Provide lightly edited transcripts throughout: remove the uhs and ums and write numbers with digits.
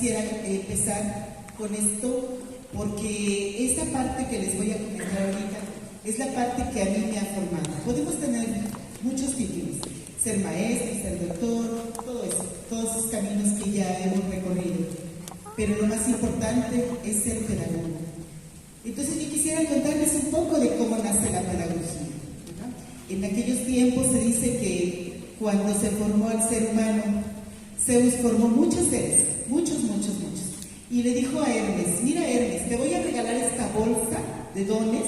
quisiera empezar con esto porque esta parte que les voy a comentar ahorita es la parte que a mí me ha formado. Podemos tener muchos títulos, ser maestro, ser doctor, todo eso, todos esos caminos que ya hemos recorrido, pero lo más importante es ser pedagogo. Entonces yo quisiera contarles un poco de cómo nace la pedagogía, ¿verdad? En aquellos tiempos se dice que cuando se formó al ser humano, Zeus formó muchos seres, muchos, y le dijo a Hermes: mira Hermes, te voy a regalar esta bolsa de dones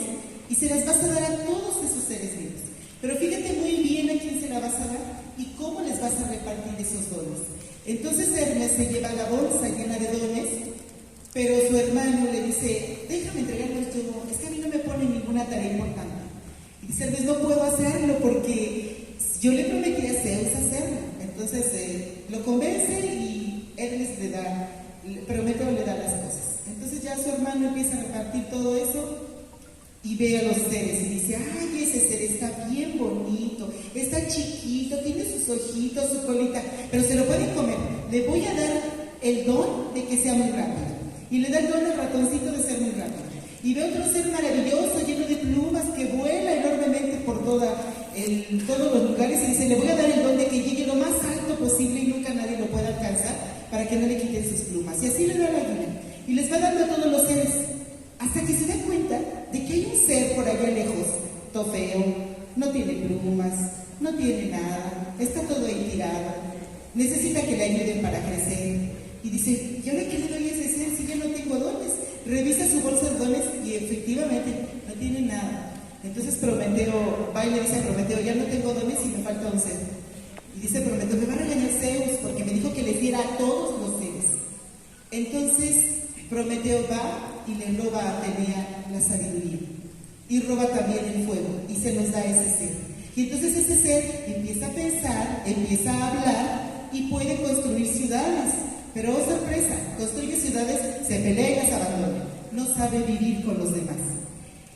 y se las vas a dar a todos esos seres vivos, pero fíjate muy bien a quién se la vas a dar y cómo les vas a repartir esos dones. Entonces Hermes se lleva la bolsa llena de dones, pero su hermano le dice: déjame entregarlo esto, es que a mí no me pone ninguna tarea importante. Y dice Hermes: no puedo hacerlo porque yo le prometí a Zeus hacerlo. Entonces lo convence y Hermes le da las cosas. Entonces ya su hermano empieza a repartir todo eso y ve a los seres y dice: ay, ese ser está bien bonito, está chiquito, tiene sus ojitos, su colita, pero se lo pueden comer. Le voy a dar el don de que sea muy rápido. Y le da el don al ratoncito de ser muy rápido. Y ve otro ser maravilloso, lleno de plumas, que vuela enormemente por todos los lugares, y dice: le voy a dar el don de que llegue lo más alto posible y nunca nadie lo pueda alcanzar, para que no le quiten sus plumas. Y así le da la gallina. Y les va dando a todos los seres, hasta que se da cuenta de que hay un ser por allá lejos, todo feo, no tiene plumas, no tiene nada, está todo ahí tirado, necesita que le ayuden para crecer. Y dice: ¿y ahora qué le doy a ese ser si ya no tengo dones? Revisa su bolsa de dones y efectivamente no tiene nada. Entonces Prometeo va y le dice a Prometeo: ya no tengo dones y me falta un ser. Y dice Prometeo: me va a regañar Zeus porque me dijo que les diera a todos los seres. Entonces Prometeo va y le roba a Atenea la sabiduría y roba también el fuego y se los da a ese ser. Y entonces ese ser empieza a pensar, empieza a hablar y puede construir ciudades. Pero oh sorpresa, construye ciudades, se pelea y las abandona, no sabe vivir con los demás.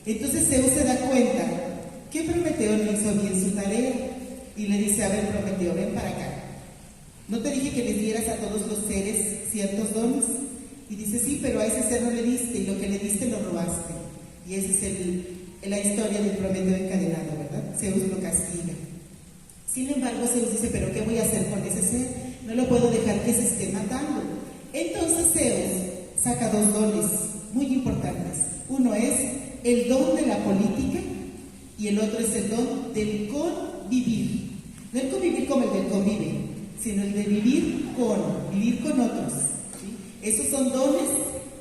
Entonces Zeus se da cuenta que Prometeo no hizo bien su tarea y le dice: a ver Prometeo, ven para acá, ¿no te dije que les dieras a todos los seres ciertos dones? Y dice: sí, pero a ese ser no le diste, y lo que le diste lo robaste. Y esa es la historia del Prometeo encadenado, ¿verdad? Zeus lo castiga. Sin embargo, Zeus dice: pero ¿qué voy a hacer con ese ser? No lo puedo dejar que se esté matando. Entonces Zeus saca dos dones muy importantes. Uno es el don de la política y el otro es el don del convivir. No el convivir como el del convive, sino el de vivir con otros, ¿sí? Esos son dones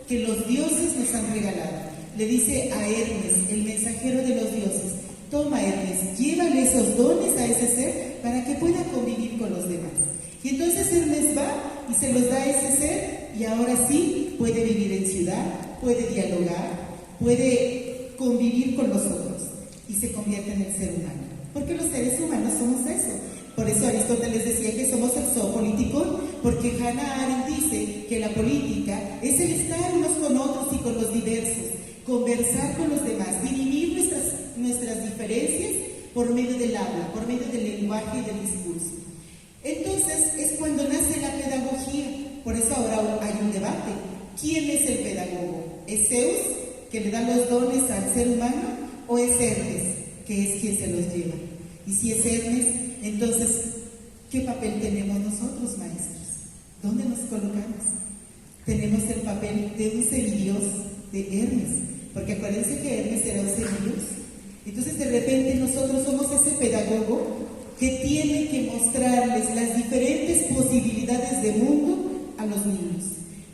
que los dioses nos han regalado. Le dice a Hermes, el mensajero de los dioses: toma Hermes, llévale esos dones a ese ser para que pueda convivir con los demás. Y entonces Hermes va y se los da a ese ser, y ahora sí puede vivir en ciudad, puede dialogar, puede convivir con los otros y se convierte en el ser humano. Porque los seres humanos somos eso. Por eso Aristóteles decía que somos el zoopolítico, porque Hannah Arendt dice que la política es el estar unos con otros y con los diversos, conversar con los demás, dirimir nuestras diferencias por medio del habla, por medio del lenguaje y del discurso. Entonces es cuando nace la pedagogía. Por eso ahora hay un debate. ¿Quién es el pedagogo? ¿Es Zeus, que le da los dones al ser humano, o es Hermes, que es quien se los lleva? Y si es Hermes, entonces, ¿qué papel tenemos nosotros, maestros? ¿Dónde nos colocamos? Tenemos el papel de un semidios de Hermes, porque acuérdense que Hermes era un semidios. Entonces de repente nosotros somos ese pedagogo que tiene que mostrarles las diferentes posibilidades de mundo a los niños.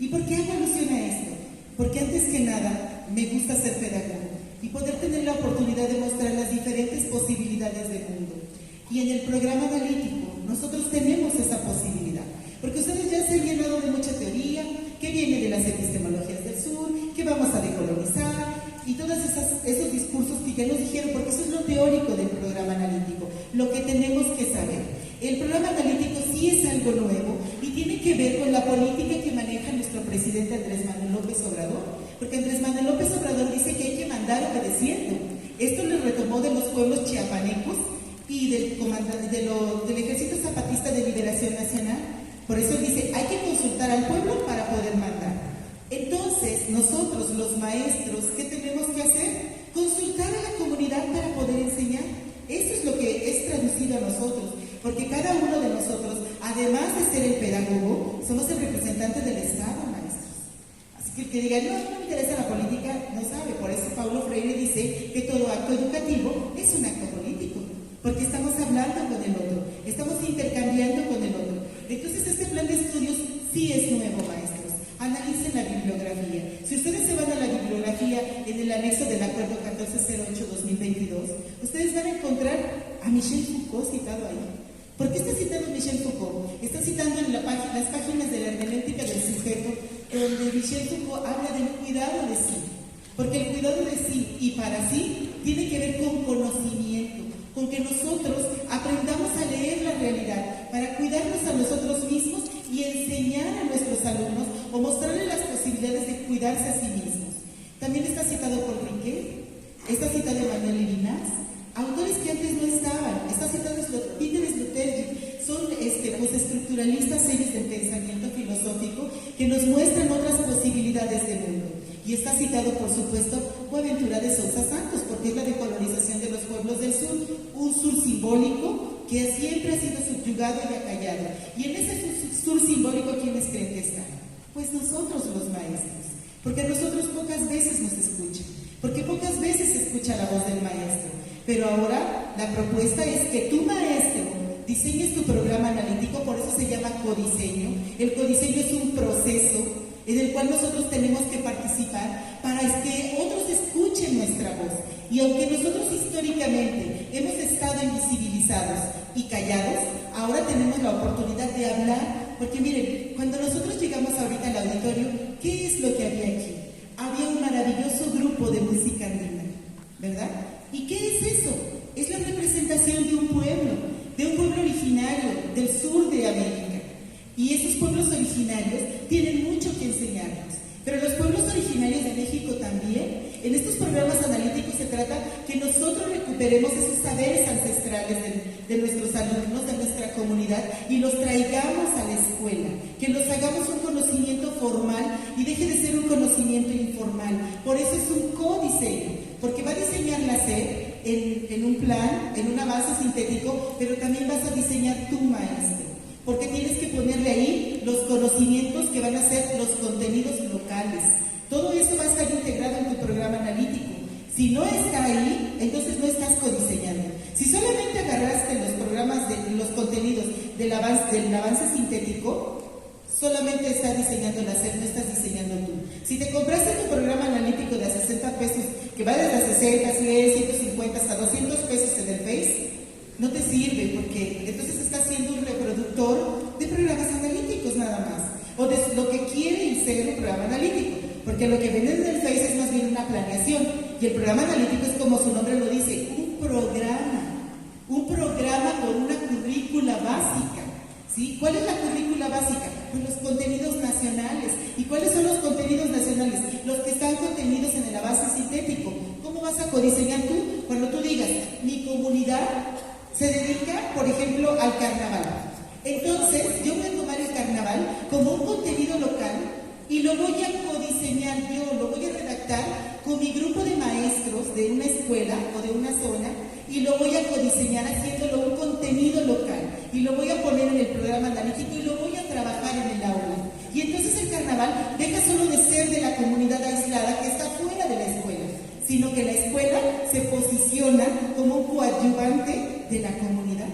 ¿Y por qué hago alusión a esto? Porque antes que nada me gusta ser pedagogo y poder tener la oportunidad de mostrar las diferentes posibilidades del mundo. Y en el programa analítico nosotros tenemos esa posibilidad, porque ustedes ya se han llenado de mucha teoría, que viene de las epistemologías del sur, que vamos a decolonizar, y todos esos discursos que ya nos dijeron, porque eso es lo teórico del programa analítico, lo que tenemos que saber. El programa analítico sí es algo nuevo y tiene que ver con la política que maneja nuestro presidente Andrés Manuel López Obrador, porque Andrés Manuel López Obrador dice que hay que mandar obedeciendo. Esto lo retomó de los pueblos chiapanecos y del Ejército Zapatista de Liberación Nacional. Por eso dice: hay que consultar al pueblo para poder mandar. nosotros, porque cada uno de nosotros, además de ser el pedagogo, somos el representante del Estado, maestros. Así que el que diga, no me interesa la política, no sabe. Por eso Paulo Freire dice que todo acto educativo es un acto político, porque estamos hablando con el otro, estamos intercambiando con el otro. Entonces este plan de estudios sí es nuevo, maestros. Analicen la bibliografía. Si ustedes se van a la bibliografía en el anexo del Acuerdo 1408-2022, ustedes van a encontrar a Michel Foucault citado ahí. ¿Por qué está citando Michel Foucault? Está citando en las páginas de la hermenéutica del sujeto, donde Michel Foucault habla del cuidado de sí. Porque el cuidado de sí y para sí tiene que ver con conocimiento, con que nosotros aprendamos a leer la realidad para cuidarnos a nosotros mismos y enseñar a nuestros alumnos o mostrarles las posibilidades de cuidarse a sí mismos. También está citado por Riquet, está citado Emmanuel Levinas, autores que antes no estaban. Está citado Peter Sloterdijk. Son postestructuralistas serios del pensamiento filosófico que nos muestran otras posibilidades de mundo. Y está citado, por supuesto, Boaventura de Sousa Santos, porque es la decolonización de los pueblos del sur, un sur simbólico que siempre ha sido subyugado y acallado. Y en ese sur simbólico, ¿quiénes creen que están? Pues nosotros, los maestros, porque a nosotros pocas veces nos escuchan, porque pocas veces se escucha la voz del maestro. Pero ahora la propuesta es que tu maestro diseñes tu programa analítico, por eso se llama codiseño. El codiseño es un proceso en el cual nosotros tenemos que participar para que otros escuchen nuestra voz. Y aunque nosotros históricamente hemos estado invisibilizados y callados, ahora tenemos la oportunidad de hablar, porque miren, cuando nosotros llegamos ahorita al auditorio, ¿qué es lo que había aquí? Había un maravilloso grupo de música andina, ¿verdad? ¿Y qué es eso? Es la representación de un pueblo originario del sur de América. Y esos pueblos originarios tienen mucho que enseñarnos. Pero los pueblos originarios de México también. En estos programas analíticos se trata que nosotros recuperemos esos saberes ancestrales de nuestros alumnos, de nuestra comunidad, y los traigamos a la escuela. Que los hagamos un conocimiento formal y deje de ser un conocimiento informal. Por eso es un codiseño, porque va a diseñar la SED en un plan, en un avance sintético, pero también vas a diseñar tu maestro. Porque tienes que ponerle ahí los conocimientos que van a ser los contenidos locales. Todo eso va a estar integrado en tu programa analítico. Si no está ahí, entonces no estás codiseñando. Si solamente agarraste los programas de los contenidos del avance sintético, solamente estás diseñando la SED, no estás diseñando tú. Si te compraste tu programa analítico de a 60 pesos, que va desde a 60, 100, 150 hasta 200 pesos en el Face, no te sirve, porque entonces estás siendo un reproductor de programas analíticos nada más, o de lo que quiere ser un programa analítico, porque lo que venden en el Face es más bien una planeación, y el programa analítico es, como su nombre lo dice, un programa con una currícula básica. ¿Sí? ¿Cuál es la currícula básica? Pues los contenidos nacionales. ¿Y cuáles son los contenidos nacionales? Los que están contenidos en el avance sintético. ¿Cómo vas a codiseñar tú? Cuando tú digas, mi comunidad se dedica, por ejemplo, al carnaval. Entonces, yo voy a tomar el carnaval como un contenido local y lo voy a codiseñar yo, lo voy a redactar con mi grupo de maestros de una escuela o de una zona, y lo voy a codiseñar haciéndolo un contenido local y lo voy a poner en el programa analítico y lo voy a trabajar en el aula. Y entonces el carnaval deja solo de ser de la comunidad aislada que está fuera de la escuela, sino que la escuela se posiciona como un coadyuvante de la comunidad.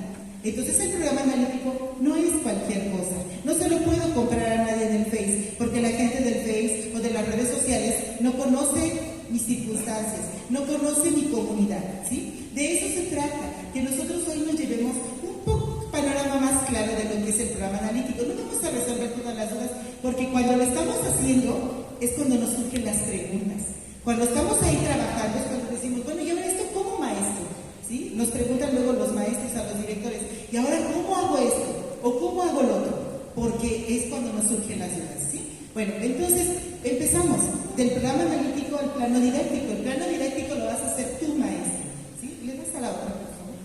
Entonces el programa analítico no es cualquier cosa. No se lo puedo comprar a nadie en el Face, porque la gente del Face o de las redes sociales no conoce mis circunstancias, no conoce mi comunidad, ¿sí? De eso se trata, que nosotros hoy nos llevemos un panorama más claro de lo que es el programa analítico. No vamos a resolver todas las dudas, porque cuando lo estamos haciendo es cuando nos surgen las preguntas. Cuando estamos ahí trabajando es cuando decimos, bueno, ¿y ahora esto cómo, maestro? ¿Sí? Nos preguntan luego los maestros a los directores, ¿y ahora cómo hago esto? ¿O cómo hago lo otro? Porque es cuando nos surgen las dudas, ¿sí? Bueno, entonces empezamos del programa analítico al plano didáctico. El plano didáctico lo vas a hacer tú, maestro. ¿Sí? Le das a la otra, por favor.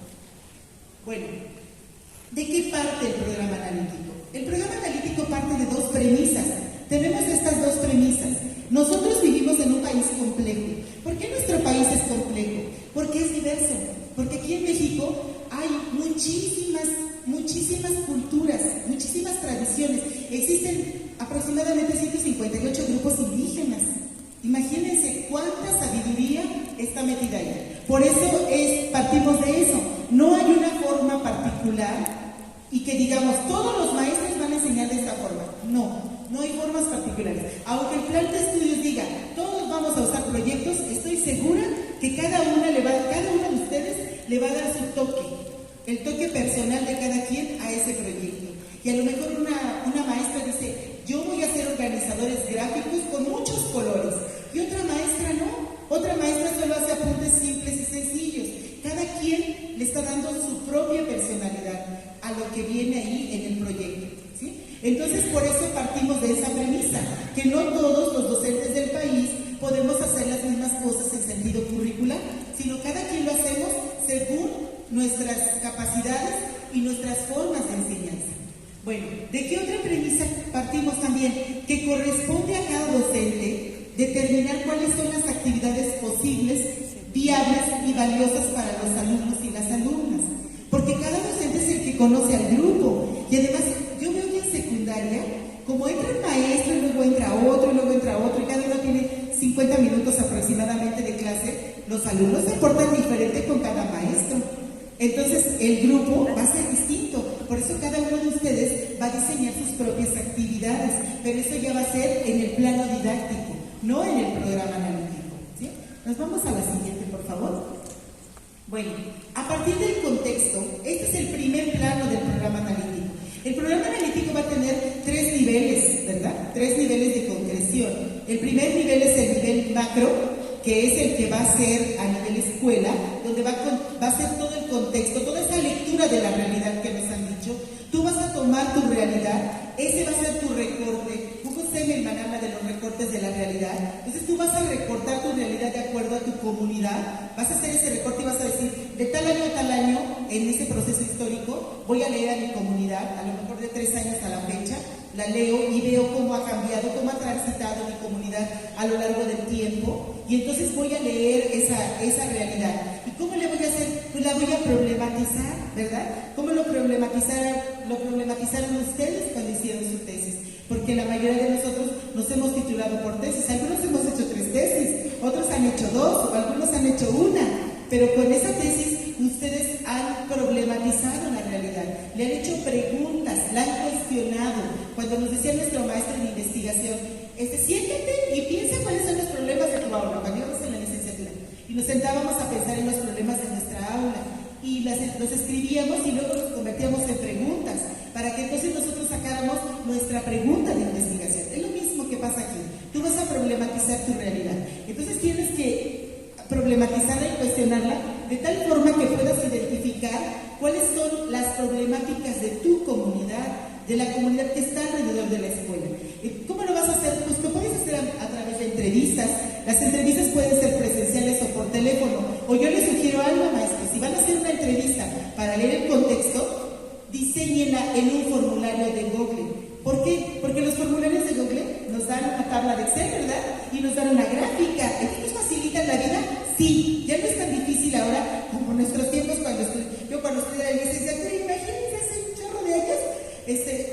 Bueno, ¿de qué parte el programa analítico? El programa analítico parte de dos premisas. Tenemos estas dos premisas. Nosotros vivimos en un país complejo. ¿Por qué nuestro país es complejo? Porque es diverso. Porque aquí en México hay muchísimas culturas, muchísimas tradiciones. Existen aproximadamente 158 grupos indígenas. Imagínense cuánta sabiduría está metida ahí. Por eso partimos de eso. No hay una forma particular y que digamos, todos los maestros van a enseñar de esta forma. No hay formas particulares. Aunque el plan de estudios diga, todos vamos a usar proyectos, estoy segura que cada uno de ustedes le va a dar su toque, el toque personal de cada quien a ese proyecto. Y a lo mejor una maestra dice, yo voy a ser organizadores gráficos con muchos colores, y otra maestra no, otra maestra solo hace apuntes simples y sencillos. Cada quien le está dando su propia personalidad a lo que viene ahí en el proyecto, ¿sí? Entonces, por eso partimos de esa premisa, que no todos los docentes del país podemos hacer las mismas cosas en sentido curricular, sino cada quien lo hacemos según nuestras capacidades y nuestras formas de enseñanza. Bueno, ¿de qué otra premisa partimos también? Que corresponde a cada docente determinar cuáles son las actividades posibles, viables y valiosas para los alumnos y las alumnas. Porque cada docente es el que conoce al grupo. Y además, yo veo que en secundaria, como entra un maestro y luego entra otro, y cada uno tiene 50 minutos aproximadamente de clase, los alumnos se portan diferente con cada maestro. Entonces, el grupo va a ser distinto. Por eso cada uno de ustedes va a diseñar sus propias actividades, pero eso ya va a ser en el plano didáctico, no en el programa analítico, ¿sí? Nos vamos a la siguiente, por favor. Bueno, a partir del contexto, este es el primer plano del programa analítico. El programa analítico va a tener 3 niveles, ¿verdad? 3 niveles de concreción. El primer nivel es el nivel macro, que es el que va a ser a nivel escuela, donde va a ser todo el contexto, toda esa lectura de la realidad que nos han dicho. Tú vas a tomar tu realidad, ese va a ser tu recorte. Hugo Semelman habla de los recortes de la realidad. Entonces tú vas a recortar tu realidad de acuerdo a tu comunidad, vas a hacer ese recorte y vas a decir, de tal año a tal año, en ese proceso histórico, voy a leer a mi comunidad, a lo mejor de 3 años a la fecha, la leo y veo cómo ha cambiado, cómo ha transitado mi comunidad a lo largo del tiempo, y entonces voy a leer esa realidad. ¿Y cómo le voy a hacer? Pues la voy a problematizar, ¿verdad? ¿Cómo lo problematizaron ustedes cuando hicieron su tesis? Porque la mayoría de nosotros nos hemos titulado por tesis, algunos hemos hecho 3 tesis, otros han hecho 2, o algunos han hecho 1, pero con esa tesis ustedes han problematizado la realidad, le han hecho preguntas, la han cuestionado. Cuando nos decía nuestro maestro en investigación, siéntate y piensa cuáles son los problemas de tu aula, cuando íbamos en la licenciatura, y nos sentábamos a pensar en los problemas de nuestra aula, y los escribíamos y luego los convertíamos en preguntas, para que entonces nosotros sacáramos nuestra pregunta de investigación. Es lo mismo que pasa aquí, tú vas a problematizar tu realidad, entonces tienes que problematizarla y cuestionarla de tal forma que puedas identificar cuáles son las problemáticas de tu comunidad, de la comunidad que está alrededor de la escuela. ¿Cómo lo vas a hacer? Pues lo puedes hacer a través de entrevistas. Las entrevistas pueden ser presenciales o por teléfono. O yo les sugiero algo, maestro, si van a hacer una entrevista para leer el contexto, diséñenla en un formulario de Google. ¿Por qué? Porque los formularios de Google nos dan una tabla de Excel, ¿verdad? Y nos dan una gráfica. ¿Esto nos facilita la vida? Sí, ya no es tan difícil ahora como en nuestros tiempos cuando estudiaba en licenciatura. Imagínense, hace un chorro de años,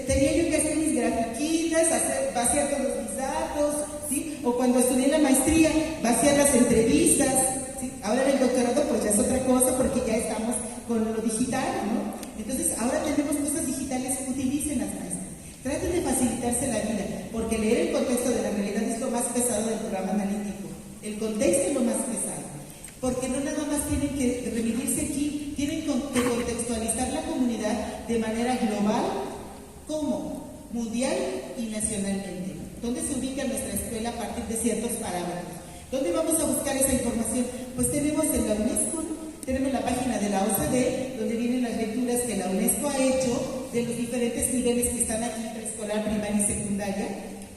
tenía yo que hacer mis grafiquitas, vaciar todos mis datos, ¿sí? O cuando estudié la maestría, vaciar las entrevistas, ¿sí? Ahora en el doctorado pues ya es otra cosa porque ya estamos con lo digital, ¿no? Entonces ahora tenemos cosas digitales, utilícenlas, maestras. Traten de facilitarse la vida, porque leer el contexto de la realidad es lo más pesado del programa analítico. El contexto es lo más pesado, porque no nada más tienen que remitirse aquí, tienen que contextualizar la comunidad de manera global, como mundial y nacionalmente. ¿Dónde se ubica nuestra escuela a partir de ciertos parámetros? ¿Dónde vamos a buscar esa información? Pues tenemos en la UNESCO, tenemos la página de la OCDE, donde vienen las lecturas que la UNESCO ha hecho de los diferentes niveles que están aquí, preescolar, primaria y secundaria,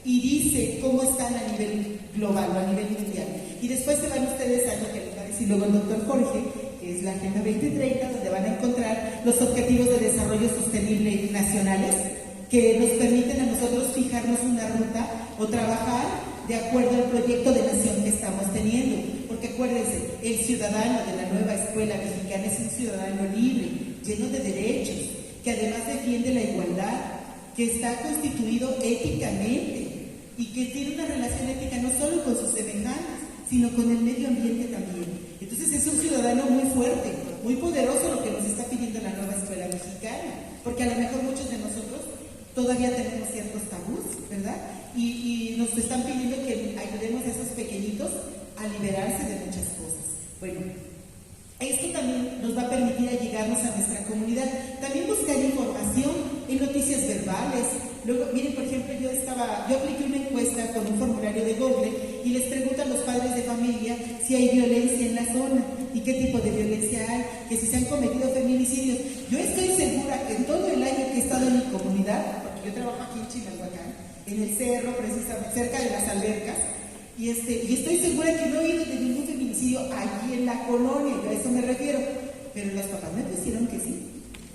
y dice cómo están a nivel global o a nivel mundial. Y después se van ustedes a lo que les va a decir luego el doctor Jorge, que es la Agenda 2030, donde van a encontrar los objetivos de desarrollo sostenible nacionales, que nos permiten a nosotros fijarnos una ruta o trabajar de acuerdo al proyecto de nación que estamos teniendo. Porque acuérdense, el ciudadano de la nueva escuela mexicana es un ciudadano libre, lleno de derechos, que además defiende la igualdad, que está constituido éticamente y que tiene una relación ética no solo con sus semejantes, sino con el medio ambiente también. Entonces es un ciudadano muy fuerte, muy poderoso lo que nos está pidiendo la nueva escuela mexicana, porque a lo mejor muchos de nosotros todavía tenemos ciertos tabús, ¿verdad? Y nos están pidiendo que ayudemos a esos pequeñitos a liberarse de muchas cosas. Bueno, esto también nos va a permitir allegarnos a nuestra comunidad. También buscar información en noticias verbales. Luego, miren, por ejemplo, yo apliqué una encuesta con un formulario de Google y les pregunto a los padres de familia si hay violencia en la zona y qué tipo de violencia hay, que si se han cometido feminicidios. Yo estoy segura que en todo el año que he estado en mi comunidad, porque yo trabajo aquí en Chimalhuacán, en el cerro, precisamente cerca de las albercas, y estoy segura que no he oído de ningún feminicidio allí en la colonia, yo a eso me refiero, pero los papás me pusieron que sí.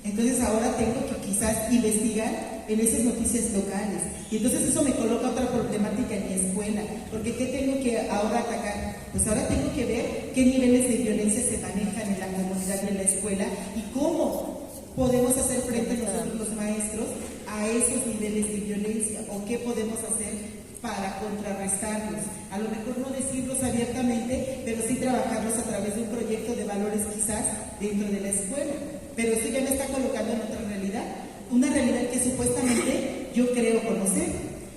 Entonces ahora tengo que quizás investigar en esas noticias locales. Y entonces eso me coloca otra problemática en mi escuela. Porque ¿qué tengo que ahora atacar? Pues ahora tengo que ver qué niveles de violencia se manejan en la comunidad y en la escuela y cómo podemos hacer frente nosotros los maestros a esos niveles de violencia o qué podemos hacer para contrarrestarlos. A lo mejor no decirlos abiertamente, pero sí trabajarlos a través de un proyecto de valores quizás dentro de la escuela. Pero esto ya me está colocando en otra realidad, una realidad que supuestamente yo creo conocer,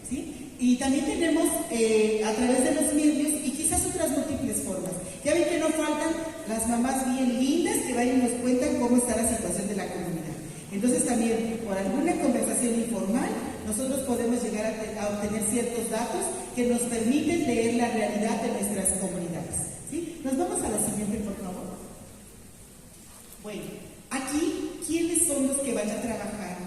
¿sí? Y también tenemos a través de los medios y quizás otras múltiples formas. Ya ven que no faltan las mamás bien lindas que van y nos cuentan cómo está la situación de la comunidad. Entonces también por alguna conversación informal nosotros podemos llegar a obtener ciertos datos que nos permiten leer la realidad de nuestras comunidades, ¿sí? Nos vamos a la siguiente, por favor. Bueno, aquí, ¿quiénes son los que van a trabajar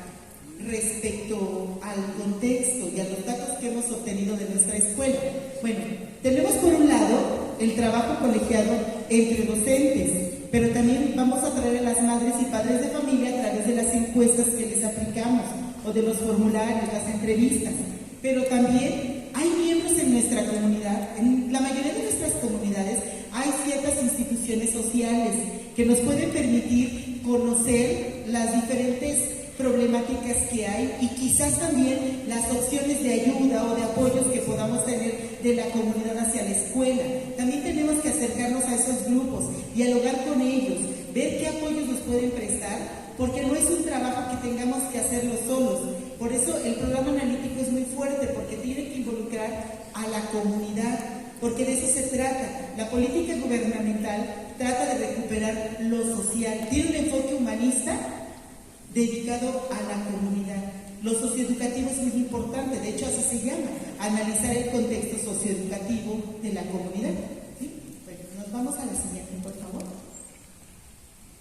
respecto al contexto y a los datos que hemos obtenido de nuestra escuela? Bueno, tenemos por un lado el trabajo colegiado entre docentes, pero también vamos a traer a las madres y padres de familia a través de las encuestas que les aplicamos o de los formularios, las entrevistas. Pero también hay miembros en nuestra comunidad, en la mayoría de nuestras comunidades hay ciertas instituciones sociales que nos pueden permitir conocer las diferentes problemáticas que hay y quizás también las opciones de ayuda o de apoyos que podamos tener de la comunidad hacia la escuela. También tenemos que acercarnos a esos grupos, dialogar con ellos, ver qué apoyos nos pueden prestar, porque no es un trabajo que tengamos que hacerlo solos. Por eso el programa analítico es muy fuerte, porque tiene que involucrar a la comunidad, porque de eso se trata. La política gubernamental trata de recuperar lo social, tiene un enfoque humanista dedicado a la comunidad. Lo socioeducativo es muy importante, de hecho así se llama, analizar el contexto socioeducativo de la comunidad. ¿Sí? Bueno, nos vamos a la siguiente, por favor.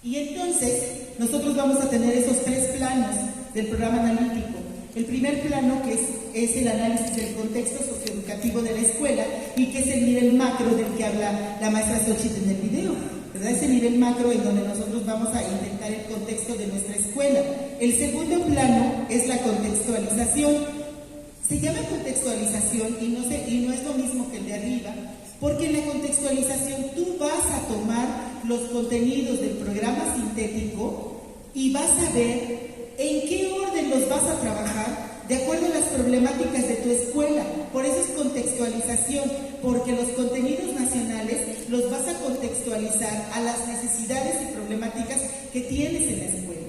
Y entonces, nosotros vamos a tener esos tres planos del programa analítico. El primer plano, que es el análisis del contexto socioeducativo de la escuela y que es el nivel macro del que habla la maestra Xochitl en el video, ¿verdad? Ese nivel macro en donde nosotros vamos a intentar el contexto de nuestra escuela. El segundo plano es la contextualización. Se llama contextualización y no es lo mismo que el de arriba, porque en la contextualización tú vas a tomar los contenidos del programa sintético y vas a ver en qué orden los vas a trabajar de acuerdo a las problemáticas de tu escuela. Por eso es contextualización, porque los contenidos nacionales los vas a contextualizar a las necesidades y problemáticas que tienes en la escuela.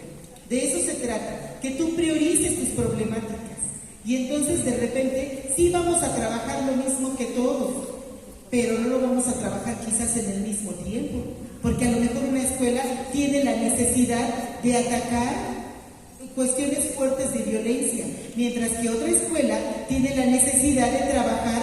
De eso se trata, que tú priorices tus problemáticas. Y entonces de repente sí vamos a trabajar lo mismo que todos, pero no lo vamos a trabajar quizás en el mismo tiempo, porque a lo mejor una escuela tiene la necesidad de atacar cuestiones fuertes de violencia, mientras que otra escuela tiene la necesidad de trabajar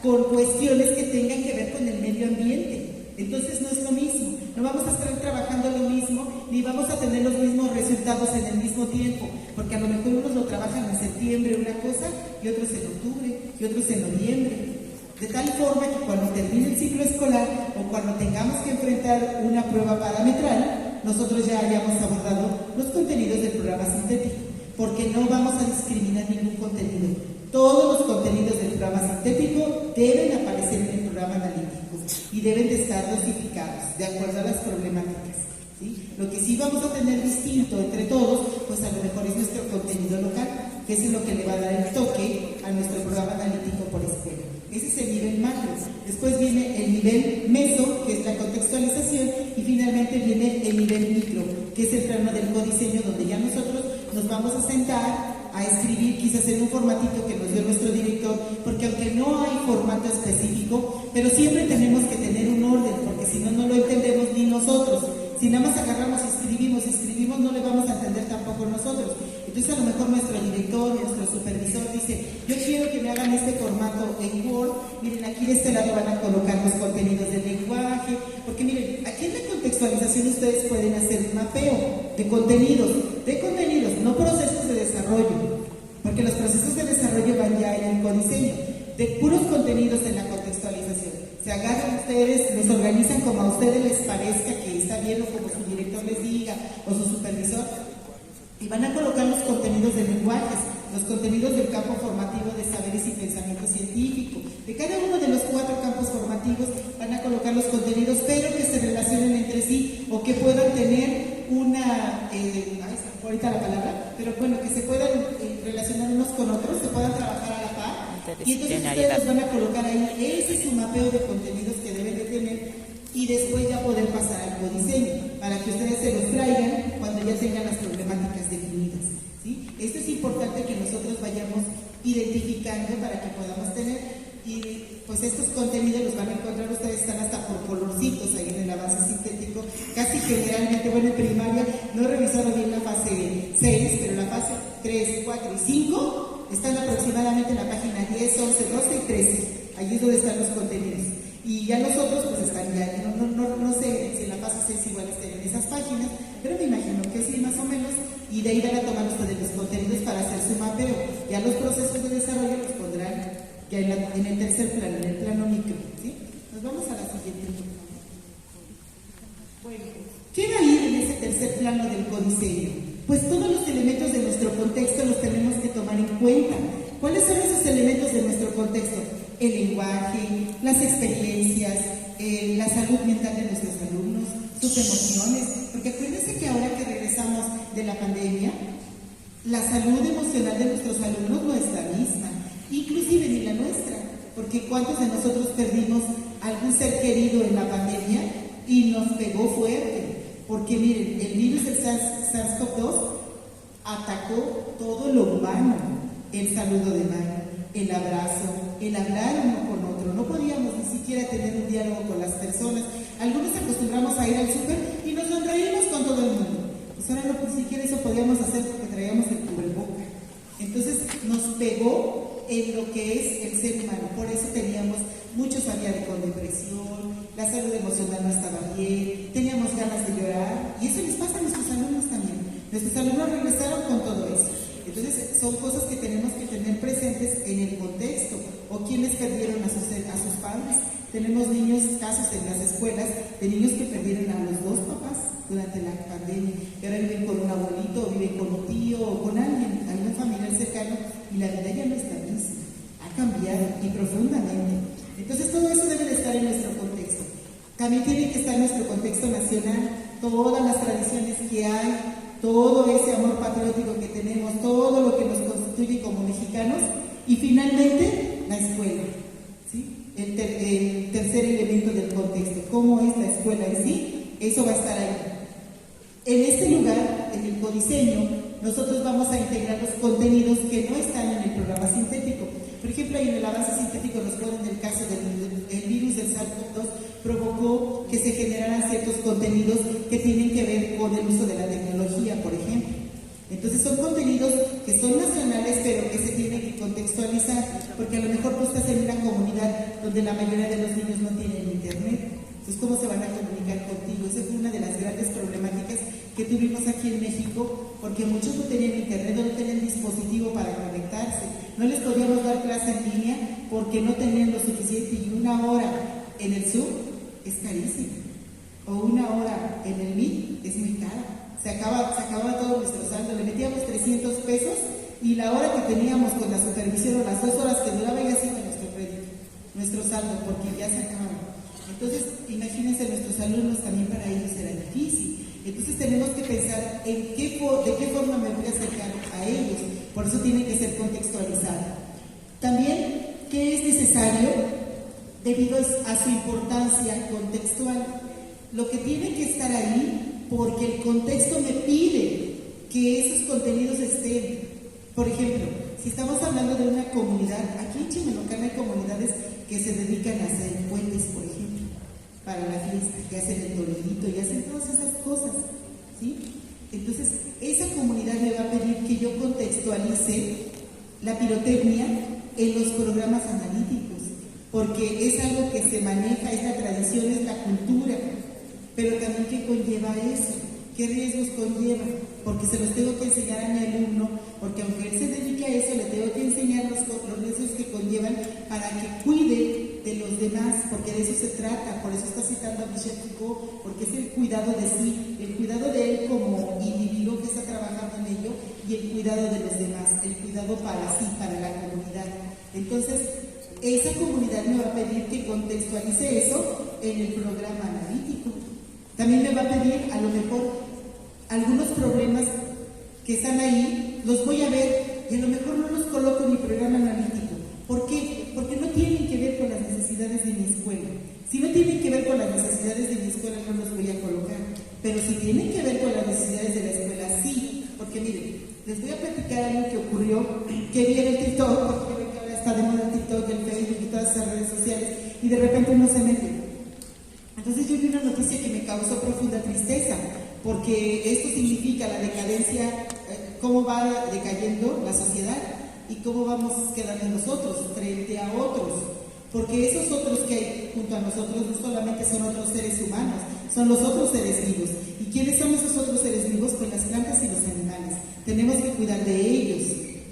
con cuestiones que tengan que ver con el medio ambiente. Entonces no es lo mismo, no vamos a estar trabajando lo mismo, ni vamos a tener los mismos resultados en el mismo tiempo, porque a lo mejor unos lo trabajan en septiembre una cosa, y otros en octubre, y otros en noviembre. De tal forma que cuando termine el ciclo escolar o cuando tengamos que enfrentar una prueba parametral, nosotros ya hayamos abordado los contenidos del programa sintético, porque no vamos a discriminar ningún contenido. Todos los contenidos del programa sintético deben aparecer en el programa analítico y deben de estar dosificados de acuerdo a las problemáticas. ¿sí? Lo que sí vamos a tener distinto entre todos, pues a lo mejor es nuestro contenido local, que es lo que le va a dar el toque a nuestro programa analítico por escuela. Ese es el nivel macro. Después viene el nivel meso, que es la contextualización, y finalmente viene el nivel micro, que es el plano del codiseño, donde ya nosotros nos vamos a sentar a escribir quizás en un formatito que nos dio nuestro director, porque aunque no hay formato específico, pero siempre tenemos que tener un orden, porque si no, no lo entendemos ni nosotros. Si nada más agarramos y escribimos, no le vamos a entender tampoco nosotros. Entonces a lo mejor nuestro director, nuestro supervisor dice, yo quiero que me hagan este formato en Word, miren, aquí de este lado van a colocar los contenidos del lenguaje, porque miren, aquí en la contextualización ustedes pueden hacer un mapeo de contenidos, no procesos de desarrollo, porque los procesos de desarrollo van ya en el codiseño, de puros contenidos en la contextualización. Se agarran ustedes, los organizan como a ustedes les parezca que está bien o como su director les diga o su supervisor, y van a colocar los contenidos de lenguajes, los contenidos del campo formativo de saberes y pensamiento científico. De cada uno de los 4 campos formativos van a colocar los contenidos, pero que se relacionen entre sí o que puedan tener una, ahorita la palabra, pero bueno, que se puedan relacionar unos con otros, se puedan trabajar a la par. Y entonces ustedes los van a colocar ahí, ese es su mapeo de contenidos que deben de tener, y después ya poder pasar al codiseño, para que ustedes se los traigan cuando ya tengan las problemáticas definidas, ¿sí? Esto es importante que nosotros vayamos identificando para que podamos tener, y pues estos contenidos los van a encontrar ustedes, están hasta por colorcitos ahí en el avance sintético, casi generalmente, bueno, en primaria no he revisado bien la fase 6, pero la fase 3, 4 y 5 están aproximadamente en la página 10, 11, 12 y 13, allí es donde están los contenidos. Y ya nosotros pues están ya, no sé si en la fase 6 igual estén en esas páginas, pero me imagino que sí, más o menos, y de ahí van a tomar ustedes los contenidos para hacer su mapeo. Ya los procesos de desarrollo los pondrán ya en el tercer plano, en el plano micro, ¿sí? Nos vamos a la siguiente. Bueno, ¿qué va a ir en ese tercer plano del codiseño? Pues todos los elementos de nuestro contexto los tenemos que tomar en cuenta. ¿Cuáles son esos elementos de nuestro contexto? El lenguaje, las experiencias, la salud mental de nuestros alumnos, sus emociones, porque acuérdense que ahora que regresamos de la pandemia, la salud emocional de nuestros alumnos no es la misma, inclusive ni la nuestra, porque ¿cuántos de nosotros perdimos algún ser querido en la pandemia y nos pegó fuerte? Porque miren, el virus del SARS-CoV-2 atacó todo lo humano, el saludo de mano, el abrazo, el hablar uno con otro. No podíamos ni siquiera tener un diálogo con las personas. Algunos acostumbramos a ir al súper y nos sonreímos con todo el mundo. Pues ahora no, ni siquiera eso podíamos hacer porque traíamos el cubreboca. Entonces nos pegó en lo que es el ser humano. Por eso teníamos muchos había con depresión, la salud emocional no estaba bien, teníamos ganas de llorar, y eso les pasa a nuestros alumnos también. Nuestros alumnos regresaron con todo eso. Entonces son cosas que tenemos que tener presentes en el contexto, o quienes perdieron a sus padres. Tenemos casos en las escuelas de niños que perdieron a los 2 papás durante la pandemia, y ahora viven con un abuelito, o viven con un tío, o con alguien, algún familiar cercano, y la vida ya no está misma, ha cambiado y profundamente. Entonces todo eso debe de estar en nuestro contexto. También tiene que estar en nuestro contexto nacional, todas las tradiciones que hay, todo ese amor patriótico que tenemos, todo lo que nos constituye como mexicanos, y finalmente la escuela, ¿sí? El tercer elemento del contexto, cómo es la escuela en sí, eso va a estar ahí. En este lugar, en el codiseño, nosotros vamos a integrar los contenidos que no están en el programa sintético. Por ejemplo, ahí en el avance sintético nos ponen el caso del virus del SARS-CoV-2 provocó que se generaran ciertos contenidos que tienen que ver con el uso de la tecnología, por ejemplo. Entonces son contenidos que son nacionales, pero que se tienen que contextualizar, porque a lo mejor tú estás en una comunidad donde la mayoría de los niños no tienen internet. Entonces, ¿cómo se van a comunicar contigo? Esa fue una de las grandes problemáticas que tuvimos aquí en México, porque muchos no tenían internet, no tenían dispositivo para conectarse. No les podíamos dar clase en línea porque no tenían lo suficiente, y 1 hora en el Zoom es carísimo, o 1 hora en el Meet es muy caro. Se acababa todo nuestro saldo, le metíamos 300 pesos y la hora que teníamos con la supervisión, o las 2 horas que duraba, ya se iba nuestro crédito, nuestro saldo, porque ya se acababa. Entonces, imagínense, nuestros alumnos también para ellos era difícil. Entonces tenemos que pensar de qué forma me voy a acercar a ellos. Por eso tiene que ser contextualizado. También, ¿qué es necesario debido a su importancia contextual? Lo que tiene que estar ahí, porque el contexto me pide que esos contenidos estén. Por ejemplo, si estamos hablando de una comunidad, aquí en Chimalhuacán hay comunidades que se dedican a hacer puentes, por ejemplo, para la fiesta, que hacen el torillito y hacen todas esas cosas, ¿sí? Entonces, esa comunidad me va a pedir que yo contextualice la pirotecnia en los programas analíticos, porque es algo que se maneja, es la tradición, es la cultura, pero también ¿qué conlleva eso? ¿Qué riesgos conlleva? Porque se los tengo que enseñar a mi alumno, porque aunque él se dedique a eso, le tengo que enseñar los riesgos que conllevan para que cuide de los demás, porque de eso se trata. Por eso está citando a Michel Foucault, porque es el cuidado de sí, el cuidado de él como individuo que está trabajando en ello, y el cuidado de los demás, el cuidado para sí, para la comunidad. Entonces, esa comunidad me va a pedir que contextualice eso en el programa analítico. También me va a pedir, a lo mejor, algunos problemas que están ahí, los voy a ver y a lo mejor no los coloco en mi programa analítico. ¿Por qué? Porque no tienen que ver con las necesidades de mi escuela. Si no tienen que ver con las necesidades de mi escuela, no los voy a colocar. Pero si tienen que ver con las necesidades de la escuela, sí. Porque miren, les voy a platicar algo que ocurrió, que vi en el TikTok, porque ven que ahora está de moda el TikTok, el Facebook y todas esas redes sociales, y de repente uno se mete. Entonces yo vi una noticia que me causó profunda tristeza, porque esto significa la decadencia, cómo va decayendo la sociedad y cómo vamos quedando nosotros frente a otros, porque esos otros que hay junto a nosotros no solamente son otros seres humanos, son los otros seres vivos. ¿Y quiénes son esos otros seres vivos? Pues las plantas y los animales. Tenemos que cuidar de ellos,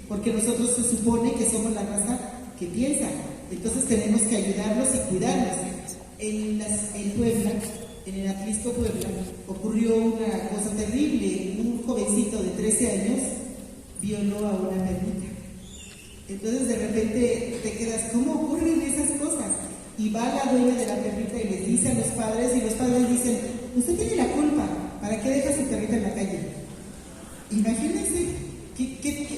porque nosotros se supone que somos la raza que piensa, entonces tenemos que ayudarlos y cuidarlos. En Puebla, en el Atlisco Puebla, ocurrió una cosa terrible. Un jovencito de 13 años violó a una perrita. Entonces de repente te quedas, ¿cómo ocurren esas cosas? Y va la dueña de la perrita y les dice a los padres, y los padres dicen, usted tiene la culpa, ¿para qué deja a su perrita en la calle? Imagínense,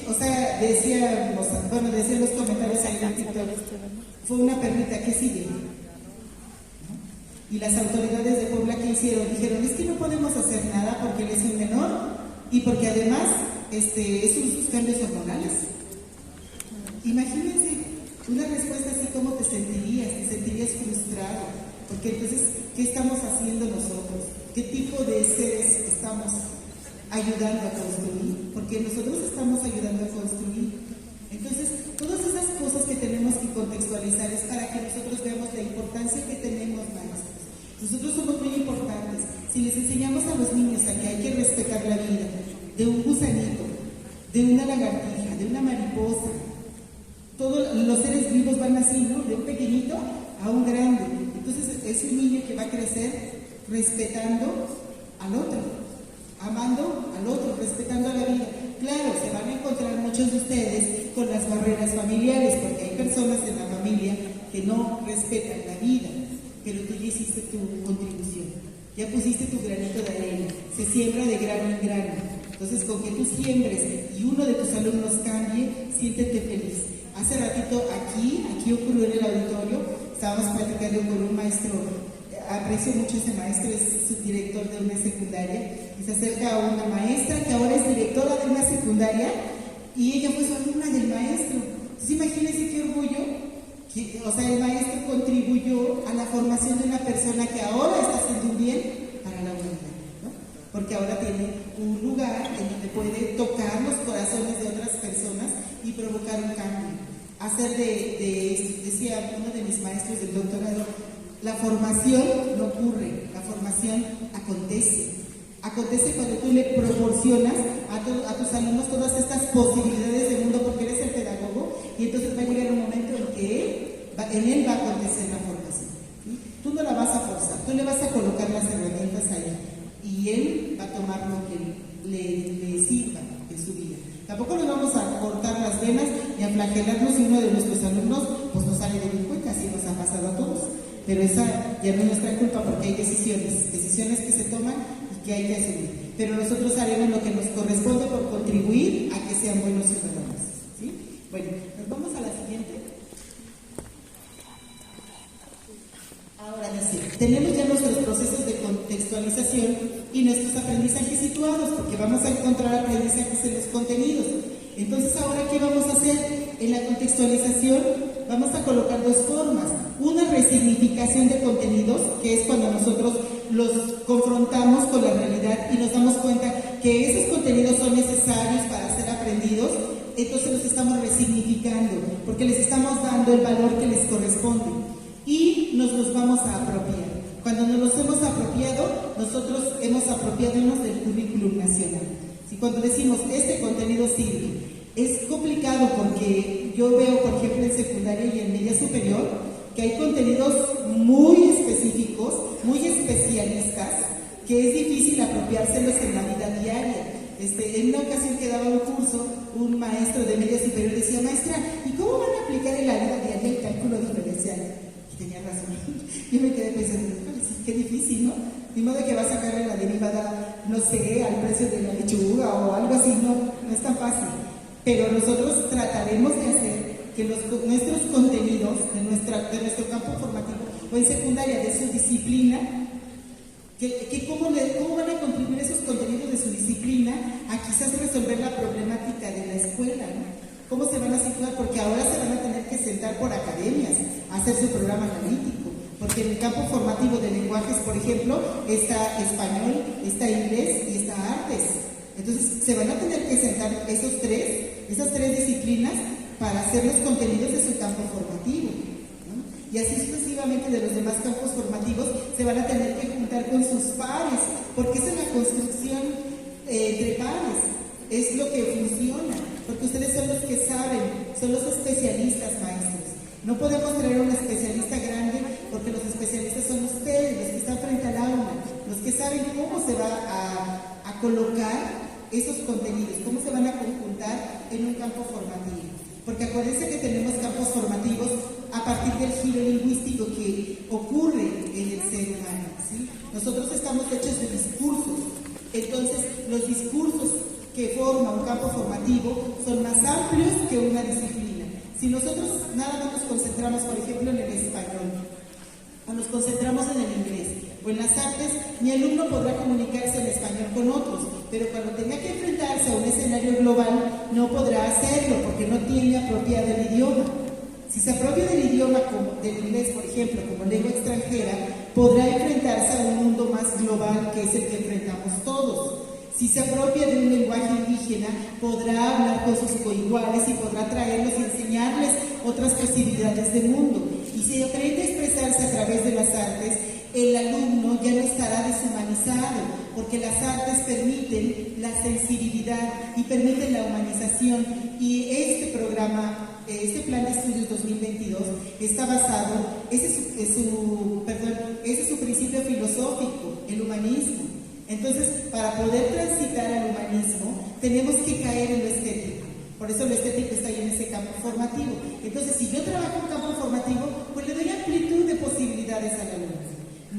o sea, decían los comentarios ahí en TikTok, fue una perrita, ¿qué sigue? Y las autoridades de Puebla, ¿qué hicieron? Dijeron, es que no podemos hacer nada porque él es un menor y porque además es sus cambios hormonales. Imagínense una respuesta así, ¿cómo te sentirías? Te sentirías frustrado, porque entonces, ¿qué estamos haciendo nosotros? ¿Qué tipo de seres estamos ayudando a construir? Porque nosotros estamos ayudando a construir. Entonces, todas esas cosas que tenemos que contextualizar es para que nosotros veamos la importancia que tenemos, maestros. Nosotros somos muy importantes. Si les enseñamos a los niños a que hay que respetar la vida de un gusanito, de una lagartija, de una mariposa, todos los seres vivos van así, ¿no? De un pequeñito a un grande. Entonces es un niño que va a crecer respetando al otro, amando al otro, respetando a la vida. Claro, se van a encontrar muchos de ustedes con las barreras familiares, porque hay personas en la familia que no respetan la vida, pero tú ya hiciste tu contribución, ya pusiste tu granito de arena, se siembra de grano en grano. Entonces, con que tú siembres y uno de tus alumnos cambie, siéntete feliz. Hace ratito aquí ocurrió en el auditorio, estábamos platicando con un maestro, aprecio mucho a ese maestro, es subdirector de una secundaria, y se acerca a una maestra que ahora es directora de una secundaria, y ella fue su alumna del maestro. Entonces, imagínense qué orgullo. O sea, el maestro contribuyó a la formación de una persona que ahora está haciendo un bien para la humanidad, ¿no? Porque ahora tiene un lugar en donde puede tocar los corazones de otras personas y provocar un cambio. Hacer decía uno de mis maestros del doctorado, la formación no ocurre, la formación acontece. Acontece cuando tú le proporcionas a tus alumnos todas estas posibilidades del mundo, porque eres el pedagogo, y entonces va a llegar un momento en que en él va a acontecer la formación. ¿Sí? Tú no la vas a forzar, tú le vas a colocar las herramientas ahí, y él va a tomar lo que le sirva en su vida. Tampoco nos vamos a cortar las venas ni a flagelarnos si uno de nuestros alumnos pues no sale delincuente, así nos ha pasado a todos. Pero esa ya no es nuestra culpa, porque hay decisiones que se toman y que hay que asumir. Pero nosotros haremos lo que nos corresponde por contribuir a que sean buenos ciudadanos, ¿sí? Bueno, nos vamos a la siguiente. Ahora sí, tenemos ya nuestros procesos de contextualización y nuestros aprendizajes situados, porque vamos a encontrar aprendizajes en los contenidos. Entonces, ahora, ¿qué vamos a hacer? En la contextualización vamos a colocar dos formas. Una, resignificación de contenidos, que es cuando nosotros los confrontamos con la realidad y nos damos cuenta que esos contenidos son necesarios para ser aprendidos. Entonces los estamos resignificando, porque les estamos dando el valor que les corresponde. Y nos los vamos a apropiar. Cuando nos los hemos apropiado, nosotros hemos apropiadonos del currículum nacional. Si cuando decimos este contenido sirve, es complicado porque yo veo, por ejemplo, en secundaria y en media superior, que hay contenidos muy específicos, muy especialistas, que es difícil apropiárselos en la vida diaria. En una ocasión que daba un curso, un maestro de media superior decía: maestra, ¿y cómo van a aplicar en la vida diaria el cálculo diferencial? Y tenía razón. Yo me quedé pensando, qué difícil, ¿no? Ni modo que va a sacarle la derivada, no sé, al precio de la lechuga o algo así, no es tan fácil. Pero nosotros trataremos de hacer que nuestros contenidos de nuestro campo formativo o en secundaria de su disciplina, cómo van a contribuir esos contenidos de su disciplina a quizás resolver la problemática de la escuela, ¿no? ¿Cómo se van a situar? Porque ahora se van a tener que sentar por academias a hacer su programa analítico, porque en el campo formativo de lenguajes, por ejemplo, está español, está inglés y está artes. Entonces se van a tener que sentar esas tres disciplinas para hacer los contenidos de su campo formativo, ¿no? Y así sucesivamente de los demás campos formativos se van a tener que juntar con sus pares, porque esa es la construcción entre pares, es lo que funciona, porque ustedes son los que saben, son los especialistas, maestros. No podemos traer a un especialista grande, porque los especialistas son ustedes, los que están frente al aula, los que saben cómo se va a colocar esos contenidos, cómo se van a conjuntar en un campo formativo. Porque acuérdense que tenemos campos formativos a partir del giro lingüístico que ocurre en el ser humano, ¿sí? Nosotros estamos hechos de discursos, entonces los discursos que forma un campo formativo son más amplios que una disciplina. Si nosotros nada más nos concentramos, por ejemplo, en el español, o nos concentramos en el inglés, o en las artes, mi alumno podrá comunicarse en español con otros, pero cuando tenga que enfrentarse a un escenario global, no podrá hacerlo, porque no tiene apropiado el idioma. Si se apropia del idioma, como del inglés, por ejemplo, como lengua extranjera, podrá enfrentarse a un mundo más global, que es el que enfrentamos todos. Si se apropia de un lenguaje indígena, podrá hablar con sus coiguales y podrá traerlos y enseñarles otras posibilidades de mundo. Y si aprende a expresarse a través de las artes, el alumno ya no estará deshumanizado, porque las artes permiten la sensibilidad y permiten la humanización. Y este programa, este Plan de Estudios 2022, está basado, ese es su principio filosófico, el humanismo. Entonces, para poder transitar al humanismo, tenemos que caer en lo estético. Por eso lo estético está ahí en ese campo formativo. Entonces, si yo trabajo en campo formativo, pues le doy amplitud de posibilidades al alumno.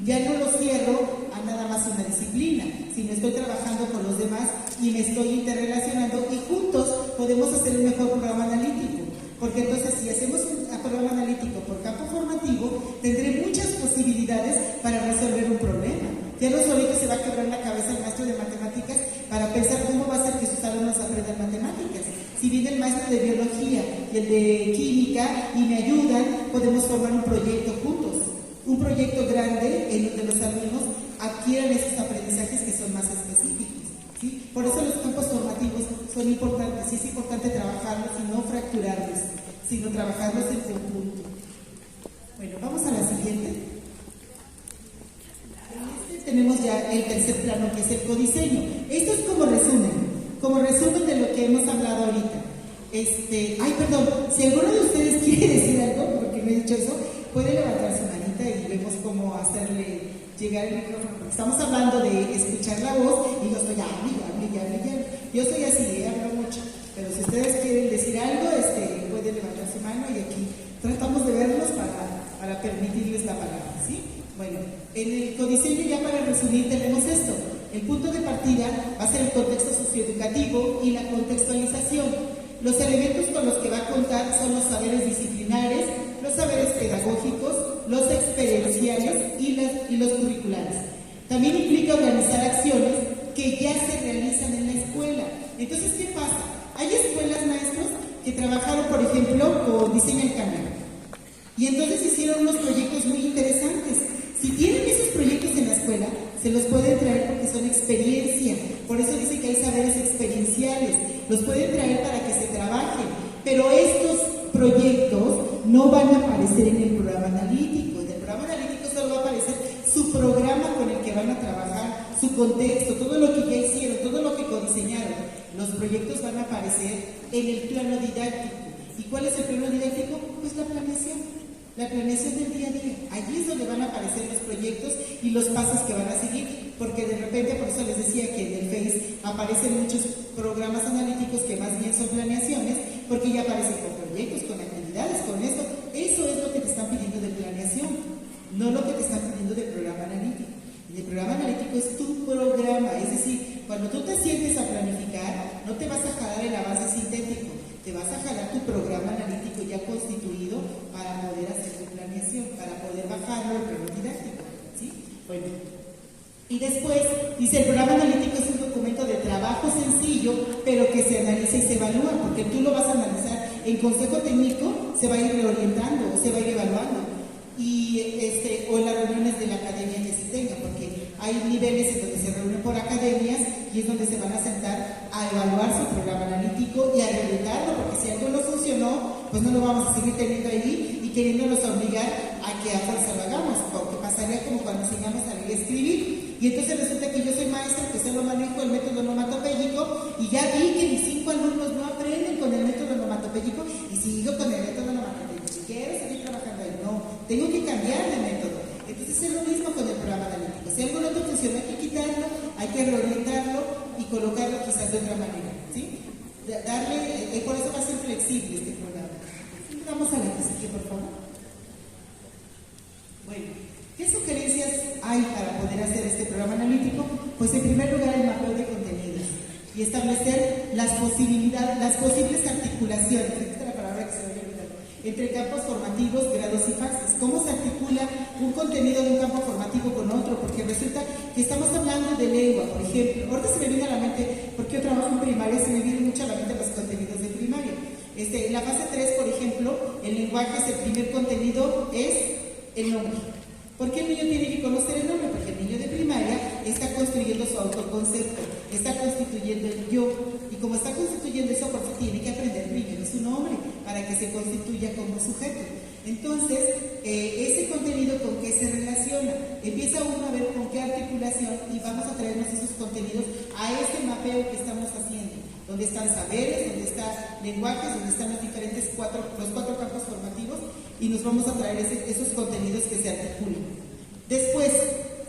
Ya no lo cierro a nada más una disciplina, sino estoy trabajando con los demás y me estoy interrelacionando y juntos podemos hacer un mejor programa analítico. Porque entonces, si hacemos un programa analítico por campo formativo, tendré muchas posibilidades para resolver un problema. Ya no solito se va a quebrar la cabeza el maestro de matemáticas para pensar cómo va a hacer que sus alumnos aprendan matemáticas. Si viene el maestro de biología y el de química y me ayudan, podemos formar un proyecto juntos. Un proyecto grande en donde los alumnos adquieran esos aprendizajes que son más específicos, ¿sí? Por eso los campos formativos son importantes, y es importante trabajarlos y no fracturarlos, sino trabajarlos en conjunto. Bueno, vamos a la siguiente. Tenemos ya el tercer plano, que es el codiseño. Esto es como resumen de lo que hemos hablado ahorita. Si alguno de ustedes quiere decir algo, porque me he dicho eso, puede levantar su manita y vemos cómo hacerle llegar el micrófono. Porque estamos hablando de escuchar la voz y yo estoy hable. Yo soy así, hablo mucho. Pero si ustedes quieren decir algo, pueden levantar su mano y aquí tratamos de verlos para permitirles la palabra, ¿sí? Bueno, en el codiseño, ya para resumir, tenemos esto. El punto de partida va a ser el contexto socioeducativo y la contextualización. Los elementos con los que va a contar son los saberes disciplinares, los saberes pedagógicos, los experienciales y los curriculares. También implica organizar acciones que ya se realizan en la escuela. Entonces, ¿qué pasa? Hay escuelas, maestros, que trabajaron, por ejemplo, con diseño en Canva. Y entonces hicieron unos proyectos muy interesantes. Si tienen esos proyectos en la escuela, se los pueden traer porque son experiencia. Por eso dice que hay saberes experienciales. Los pueden traer para que se trabajen. Pero estos proyectos no van a aparecer en el programa analítico. En el programa analítico solo va a aparecer su programa con el que van a trabajar, su contexto, todo lo que ya hicieron, todo lo que codiseñaron. Los proyectos van a aparecer en el plano didáctico. ¿Y cuál es el plano didáctico? Pues la planeación. La planeación del día a día. Allí es donde van a aparecer los proyectos y los pasos que van a seguir, porque de repente, por eso les decía que en el Face aparecen muchos programas analíticos que más bien son planeaciones, porque ya aparecen con proyectos, con actividades, con esto. Eso es lo que te están pidiendo de planeación, no lo que te están pidiendo del programa analítico. Y el programa analítico es tu programa, es decir, cuando tú te sientes a planificar, no te vas a jalar el avance sintético, te vas a jalar tu programa analítico ya constituido para poder hacer tu planeación, para poder bajarlo al plano didáctico, ¿sí? Bueno, y después dice, el programa analítico es un documento de trabajo sencillo, pero que se analiza y se evalúa, porque tú lo vas a analizar en consejo técnico, se va a ir reorientando o se va a ir evaluando, y o en las reuniones de la academia que se tenga, porque hay niveles en donde se reúnen por academias y es donde se van a sentar a evaluar su programa analítico y a reorientarlo, porque si algo no funcionó, pues no lo vamos a seguir teniendo ahí y queriéndonos obligar a que a fuerza lo hagamos, porque pasaría como cuando enseñamos a leer y escribir, y entonces resulta que yo soy maestra que solo manejo el método onomatopéyico y ya vi que mis 5 alumnos no aprenden con el método onomatopéyico y sigo con el método onomatopéyico. Si quiero seguir trabajando ahí, no, tengo que cambiar de método. Entonces es lo mismo con el programa analítico. Si algo no te funciona, hay que quitarlo, hay que reorientarlo y colocarlo quizás de otra manera, ¿sí? Darle, por eso va a ser flexible este programa. Vamos a la que sigue, por favor. Bueno, ¿qué sugerencias hay para poder hacer este programa analítico? Pues en primer lugar el mapeo de contenidos y establecer las posibles articulaciones, esta es la palabra que se me olvidó, entre campos formativos, grados y fases. ¿Cómo se articula un contenido de un campo formativo con otro? Porque resulta que estamos hablando de lengua, por ejemplo. Ahorita se me viene a la mente, porque yo trabajo en primaria, se me viene mucho a la mente los contenidos de primaria. La fase 3, por ejemplo, el lenguaje es el primer contenido, es el nombre. ¿Por qué el niño tiene que conocer el nombre? Porque el niño de primaria está construyendo su autoconcepto, está constituyendo el yo, y como está constituyendo eso, por eso tiene que aprender primero su nombre, para que se constituya como sujeto. Entonces, ese contenido con qué se relaciona, empieza uno a ver con qué articulación, y vamos a traernos esos contenidos a ese mapeo que estamos haciendo, donde están saberes, donde están lenguajes, donde están los cuatro campos formativos, y nos vamos a traer esos contenidos que se articulan. Después,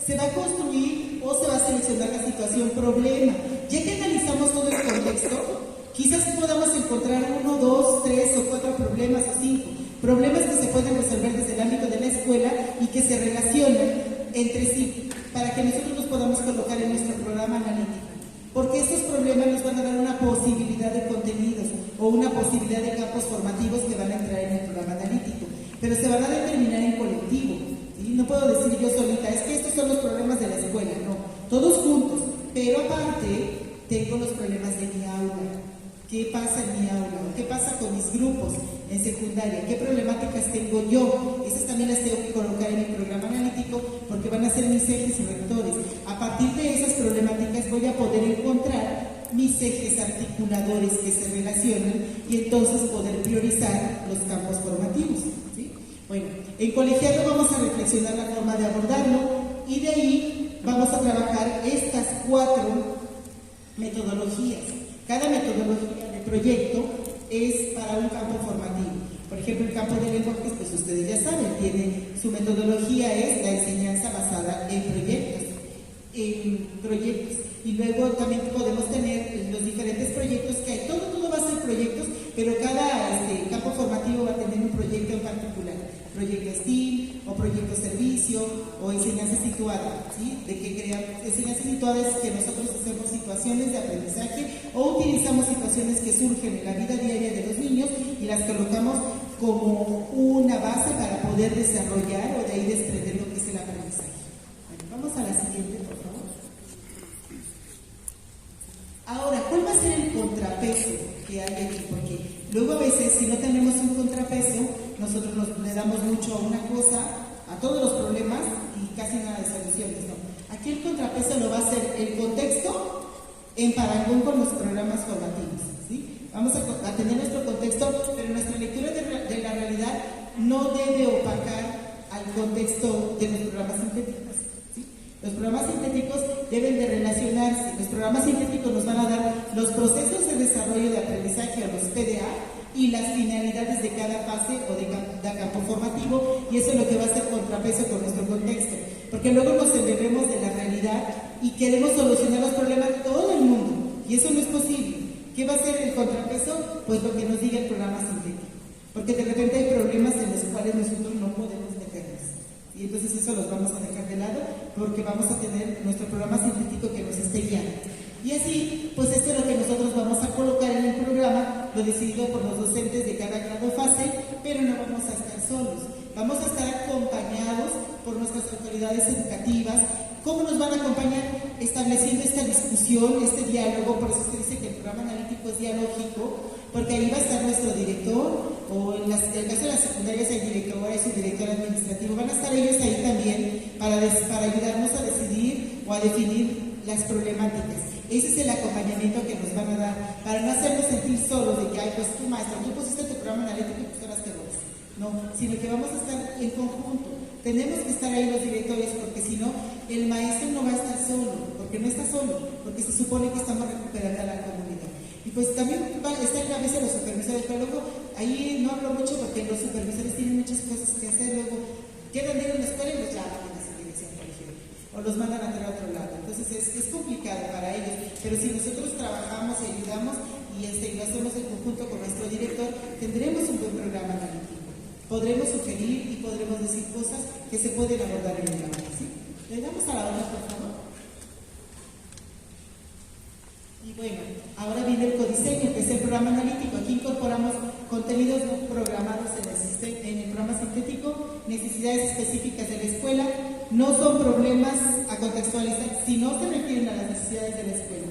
se va a construir o se va a seleccionar la situación problema. Ya que analizamos todo el contexto, quizás podamos encontrar 1, 2, 3 o 4 problemas o 5. Problemas que se pueden resolver desde el ámbito de la escuela y que se relacionan entre sí, para que nosotros los podamos colocar en nuestro programa analítico. Porque estos problemas nos van a dar una posibilidad de contenidos o una posibilidad de campos formativos que van a entrar en el programa analítico, pero se van a determinar en colectivo, ¿sí? No puedo decir yo solita, es que estos son los problemas de la escuela, no, todos juntos, pero aparte tengo los problemas de mi aula. ¿Qué pasa en mi aula? ¿Qué pasa con mis grupos en secundaria? ¿Qué problemáticas tengo yo? Esas también las tengo que colocar en el programa analítico porque van a ser mis ejes y rectores. A partir de esas problemáticas voy a poder encontrar mis ejes articuladores que se relacionan y entonces poder priorizar los campos formativos, ¿sí? Bueno, en colegiado vamos a reflexionar la forma de abordarlo y de ahí vamos a trabajar estas 4 metodologías. Cada metodología de proyecto es para un campo formativo. Por ejemplo, el campo de lenguajes, pues ustedes ya saben, tiene su metodología es la enseñanza basada en proyectos. Y luego también podemos tener los diferentes proyectos que hay. Todo va a ser proyectos, pero cada campo formativo va a tener un proyecto en particular. proyecto STEAM, o proyecto servicio, o enseñanza situada, ¿sí? De que enseñanza situada es que nosotros hacemos situaciones de aprendizaje o utilizamos situaciones que surgen en la vida diaria de los niños y las colocamos como una base para poder desarrollar o de ahí desprender lo que es el aprendizaje. Bueno, vamos a la siguiente, por favor. Ahora, ¿cuál va a ser el contrapeso que hay aquí? Porque luego a veces, si no tenemos un contrapeso, nosotros le damos mucho a una cosa, a todos los problemas y casi nada de soluciones, ¿no? Aquí el contrapeso lo va a hacer el contexto en parangón con los programas formativos, ¿sí? Vamos a tener nuestro contexto, pero nuestra lectura de la realidad no debe opacar al contexto de los programas sintéticos, ¿sí? Los programas sintéticos deben de relacionarse. Los programas sintéticos nos van a dar los procesos de desarrollo de aprendizaje o los PDA y las finalidades de cada fase o de cada campo formativo, y eso es lo que va a hacer contrapeso con nuestro contexto, porque luego nos embebemos de la realidad y queremos solucionar los problemas de todo el mundo, y eso no es posible. ¿Qué va a ser el contrapeso? Pues lo que nos diga el programa sintético, porque de repente hay problemas en los cuales nosotros no podemos meternos, y entonces eso los vamos a dejar de lado porque vamos a tener nuestro programa sintético que nos esté guiando. Y así, pues esto es lo que nosotros vamos a colocar en el programa, lo decidido por los docentes de cada grado fase, pero no vamos a estar solos. Vamos a estar acompañados por nuestras autoridades educativas. ¿Cómo nos van a acompañar? Estableciendo esta discusión, este diálogo. Por eso se dice que el programa analítico es dialógico, porque ahí va a estar nuestro director, o en el caso de las secundarias hay director, hay subdirector administrativo, van a estar ellos ahí también para ayudarnos a decidir o a definir las problemáticas. Ese es el acompañamiento que nos van a dar, para no hacernos sentir solos de que, ay, pues tú maestro, tú pusiste tu programa analítico y pues ahora te vas. No, sino que vamos a estar en conjunto. Tenemos que estar ahí los directores, porque si no, el maestro no va a estar solo, porque no está solo, porque se supone que estamos recuperando a la comunidad. Y pues también están a veces los supervisores, pero luego ahí no hablo mucho porque los supervisores tienen muchas cosas que hacer, luego quedan de ir a una escuela y los llaman en esa dirección, por ejemplo, o los mandan a hacer a otro lado. Entonces es complicado para ellos, pero si nosotros trabajamos y ayudamos y lo hacemos en conjunto con nuestro director, tendremos un buen programa analítico. Podremos sugerir y podremos decir cosas que se pueden abordar en el aula, ¿sí? Le damos a la hora, por favor. Y bueno, ahora viene el codiseño, que es el programa analítico. Aquí incorporamos contenidos programados en el programa sintético, necesidades específicas de la escuela. No son problemas a contextualizar, sino se refieren a las necesidades de la escuela.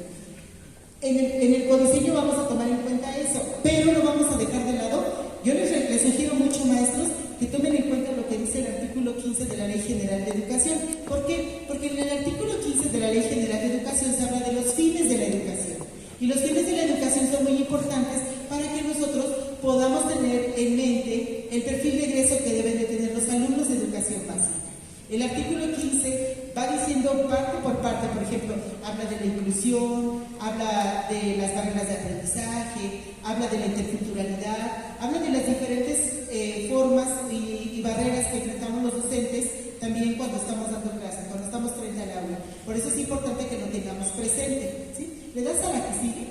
En el codiseño vamos a tomar en cuenta eso, pero lo vamos a dejar de lado. Yo les sugiero mucho, maestros, que tomen en cuenta lo que dice el artículo 15 de la Ley General de Educación. ¿Por qué? Porque en el artículo 15 de la Ley General de Educación se habla de los fines de la educación. Y los fines de la educación son muy importantes para que nosotros podamos tener en mente el perfil de egreso que deben de tener los alumnos de educación básica. El artículo 15 va diciendo parte por parte, por ejemplo, habla de la inclusión, habla de las barreras de aprendizaje, habla de la interculturalidad, habla de las diferentes formas y barreras que enfrentamos los docentes también cuando estamos dando clases, cuando estamos frente al aula. Por eso es importante que lo tengamos presente, ¿sí? ¿Le das a la que sigue?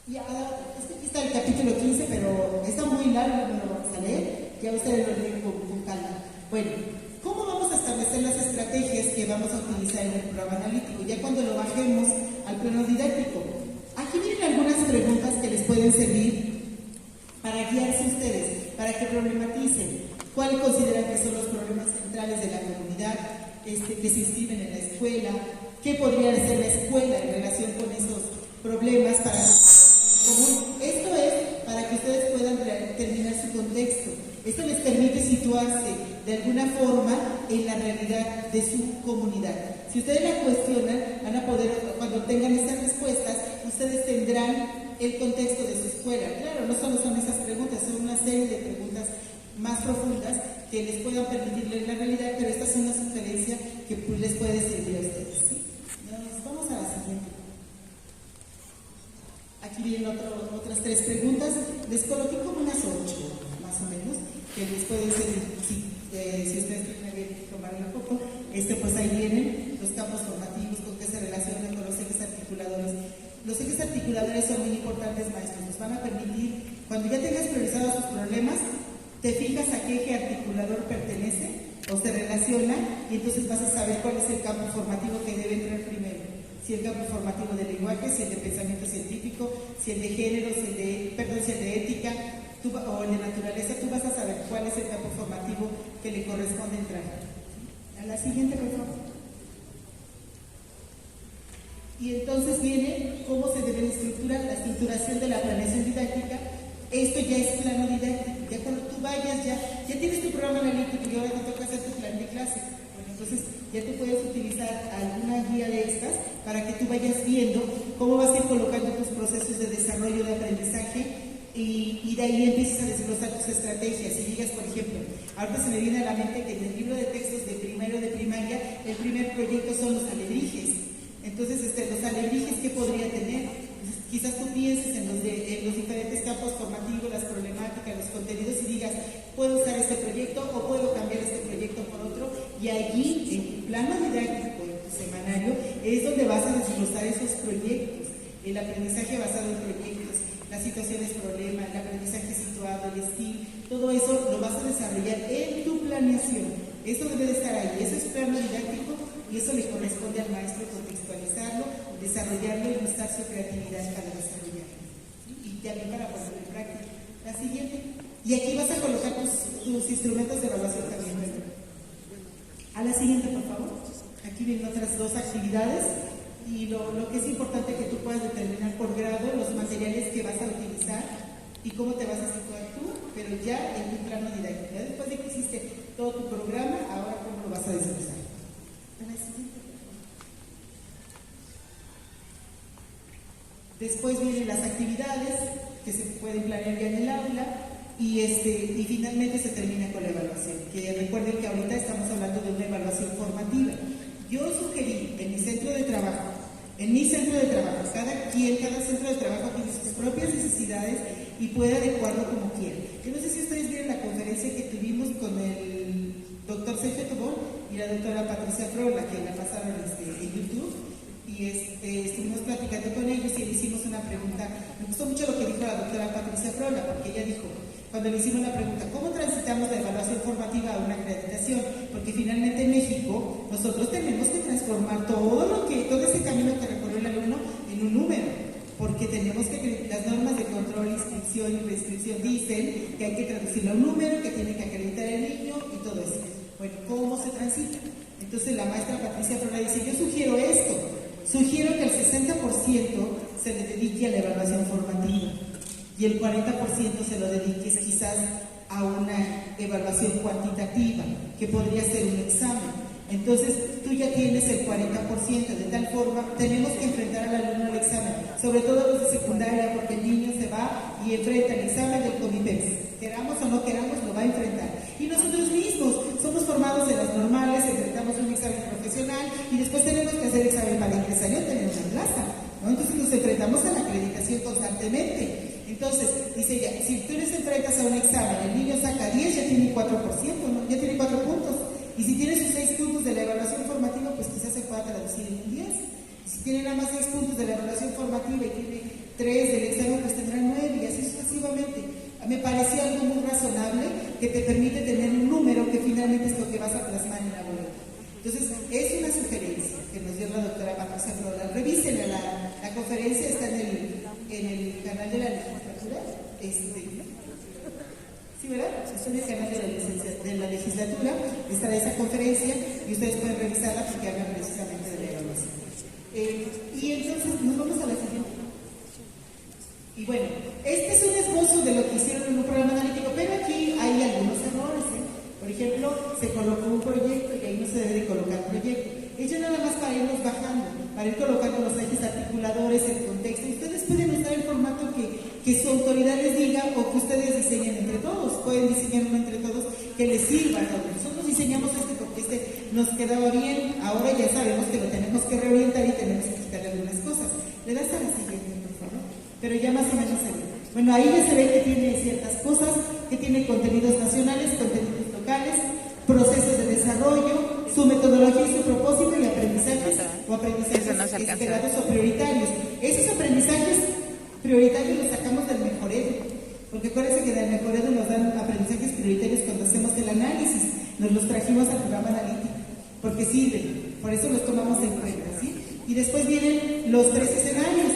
Y aquí está el capítulo 15, pero está muy largo, no lo vamos a leer, ya ustedes lo leen con calma. Bueno, ¿cómo vamos a establecer las estrategias que vamos a utilizar en el programa analítico? Ya cuando lo bajemos al plano didáctico. Aquí vienen algunas preguntas que les pueden servir para guiarse ustedes, para que problematicen cuáles consideran que son los problemas centrales de la comunidad que se inscriben en la escuela, qué podría hacer la escuela en relación con esos problemas para común. Esto es para que ustedes puedan terminar su contexto. Esto les permite situarse de alguna forma en la realidad de su comunidad. Si ustedes la cuestionan, van a poder, cuando tengan esas respuestas, ustedes tendrán el contexto de su escuela. Claro, no solo son esas preguntas, son una serie de preguntas más profundas que les puedan permitir leer la realidad, pero esta es una sugerencia que les puede servir a ustedes, ¿sí? Vamos a la siguiente. Aquí vienen otras 3 preguntas. Les coloqué como unas 8, más o menos, que les pueden servir, si ustedes quieren tomar un poco. Pues ahí vienen los campos formativos, con qué se relacionan con los ejes articuladores. Los ejes articuladores son muy importantes, maestros. Nos van a permitir, cuando ya tengas priorizados sus problemas, te fijas a qué eje articulador pertenece o se relaciona, y entonces vas a saber cuál es el campo formativo que debe entrar primero. Si el campo formativo del lenguaje, si el de pensamiento científico, si el de género, si el de ética, o el de naturaleza, tú vas a saber cuál es el campo formativo que le corresponde entrar. A la siguiente, por favor. Y entonces viene cómo se debe estructurar la estructuración de la planeación didáctica. Esto ya es plano didáctico. Ya cuando tú vayas, ya tienes tu programa analítico y ahora te toca hacer tu plan de clase. Bueno, entonces ya tú puedes utilizar alguna guía de estas para que tú vayas viendo cómo vas a ir colocando tus procesos de desarrollo de aprendizaje y de ahí empiezas a desglosar tus estrategias. Y digas, por ejemplo, ahorita se me viene a la mente que en el libro de textos de primero de primaria, el primer proyecto son los alebrijes. Entonces, los alebrijes, ¿qué podría tener? Entonces, quizás tú pienses en los diferentes campos formativos, las problemáticas, los contenidos y digas, puedo usar este proyecto o puedo cambiar este proyecto por otro, y allí, en tu plano didáctico, en tu semanario, es donde vas a desglosar esos proyectos, el aprendizaje basado en proyectos, las situaciones problema, el aprendizaje situado, el estilo, todo eso lo vas a desarrollar en tu planeación. Eso debe de estar ahí, eso es plano didáctico y eso le corresponde al maestro contextualizarlo, desarrollarlo y usar su creatividad para desarrollarlo. ¿Sí? Y también para ponerlo en práctica. La siguiente. Y aquí vas a colocar tus instrumentos de evaluación también, ¿verdad? A la siguiente, por favor. Aquí vienen otras dos actividades. Y lo que es importante que tú puedas determinar por grado los materiales que vas a utilizar y cómo te vas a situar tú, pero ya en tu plano didáctico. Ya después de que hiciste todo tu programa, ahora cómo lo vas a desarrollar. Después vienen las actividades que se pueden planear ya en el aula y finalmente se termina con la evaluación. Que recuerden que ahorita estamos hablando de una evaluación formativa. Yo sugerí en mi centro de trabajo, cada centro de trabajo tiene sus propias necesidades y puede adecuarlo como quiera. Yo no sé si ustedes vieron la conferencia que tuvimos con el doctor Sergio Tobón y la doctora Patricia Frola, que la pasaron en YouTube, y estuvimos platicando con ellos y le hicimos una pregunta. Me gustó mucho lo que dijo la doctora Patricia Frola, porque ella dijo, cuando le hicimos la pregunta, ¿cómo transitamos la evaluación formativa a una acreditación? Porque finalmente en México nosotros tenemos que transformar todo ese camino que recorrió el alumno en un número, porque tenemos que, las normas de control, inscripción y prescripción dicen que hay que traducirlo a un número, que tiene que acreditar el niño y todo eso. Bueno, ¿cómo se transita? Entonces la maestra Patricia Flora dice, yo sugiero esto, sugiero que el 60% se le dedique a la evaluación formativa y el 40% se lo dediques quizás a una evaluación cuantitativa, que podría ser un examen. Entonces, tú ya tienes el 40%, de tal forma, tenemos que enfrentar al alumno al examen, sobre todo los de secundaria, porque el niño se va y enfrenta el examen del COMIPEX. Queramos o no queramos, lo va a enfrentar. Y nosotros mismos somos formados en las normales, enfrentamos un examen profesional y después tenemos que hacer examen para ingresar y obtener una plaza, ¿no? Entonces nos enfrentamos a la acreditación constantemente. Entonces, dice ella, si tú les enfrentas a un examen, el niño saca 10, ya tiene 4%, ¿no? Ya tiene 4 puntos. Y si tiene sus 6 puntos de la evaluación formativa, pues quizás se pueda traducir en un 10. Y si tiene nada más 6 puntos de la evaluación formativa y tiene 3 del examen, pues tendrá 9 y así sucesivamente. Me pareció algo muy razonable que te permite tener un número que finalmente es lo que vas a plasmar en la boleta. Entonces, es una sugerencia que nos dio la doctora Patricia Flora. Revisen la conferencia, está en el canal de la legislatura. Sí, ¿verdad? Está en el canal de la legislatura, estará esa conferencia y ustedes pueden revisarla porque hablan precisamente de la evaluación. Y entonces, nos vamos a la siguiente. Y bueno, este es un esbozo de lo que hicieron en un programa analítico, pero aquí hay algunos errores, ¿eh? Por ejemplo, se colocó un proyecto y ahí no se debe de colocar proyecto. Ello nada más para irnos bajando, para ir colocando los ejes articuladores, el contexto. Y ustedes pueden usar el formato que su autoridad les diga o que ustedes diseñen entre todos. Pueden diseñar uno entre todos que les sirva. Nosotros diseñamos porque nos quedaba bien. Ahora ya sabemos que lo tenemos que reorientar y tenemos que quitarle algunas cosas. Le das a la siguiente, por favor. Pero ya más o menos se ve. Bueno, ahí ya se ve que tiene ciertas cosas, que tiene contenidos nacionales, contenidos locales, procesos de desarrollo, su metodología y su propósito y aprendizajes esperados o prioritarios. Esos aprendizajes prioritarios los sacamos del Mejorero. Porque acuérdense que en el mejorado nos dan aprendizajes prioritarios cuando hacemos el análisis, nos los trajimos al programa analítico, porque sirven, por eso los tomamos en cuenta, ¿sí? Y después vienen los 3 escenarios,